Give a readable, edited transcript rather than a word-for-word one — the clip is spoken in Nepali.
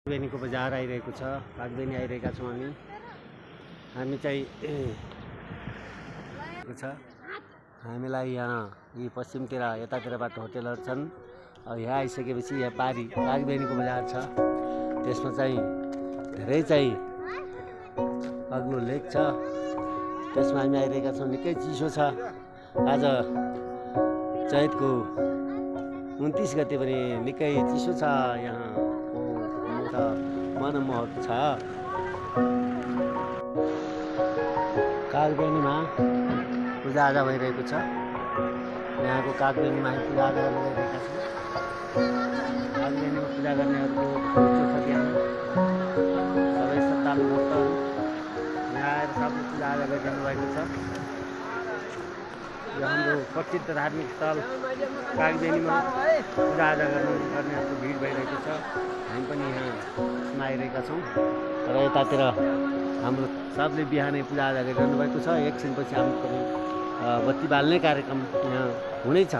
कागबेनीको बजार आइरहेको छ। कागबेनी आइरहेका छौँ हामी चाहिँ हामीलाई यहाँ यी पश्चिमतिर यतातिरबाट होटेलहरू छन्। यहाँ आइसकेपछि यहाँ पारी कागबेनीको बजार छ। त्यसमा चाहिँ धेरै चाहिँ अग्लो लेक छ। त्यसमा हामी आइरहेका छौँ। निकै चिसो छ। आज चैतको 29 गते पनि निकै चिसो छ। यहाँको मनमोहक छ। कागबेनीमा पूजाआजा भइरहेको छ। यहाँको कागबेनीमा पूजाआजा गरिरहेका छन्। कागबेनीमा पूजा गर्नेहरूको सबै श्रद्धालु भक्तहरू यहाँ आएर सबले पूजाआजा गरिरहनु भएको छ। यो हाम्रो प्रसिद्ध धार्मिक स्थल कागबेनीमा पूजाआजा गर्नेहरूको भिड भइरहेको छ। हामी पनि यहाँ आइरहेका छौँ र यतातिर हाम्रो सबले बिहानै पूजाआजा गरिरहनु भएको छ। एकछिनपछि हाम्रो पनि बत्ती बाल्ने कार्यक्रम यहाँ हुनेछ।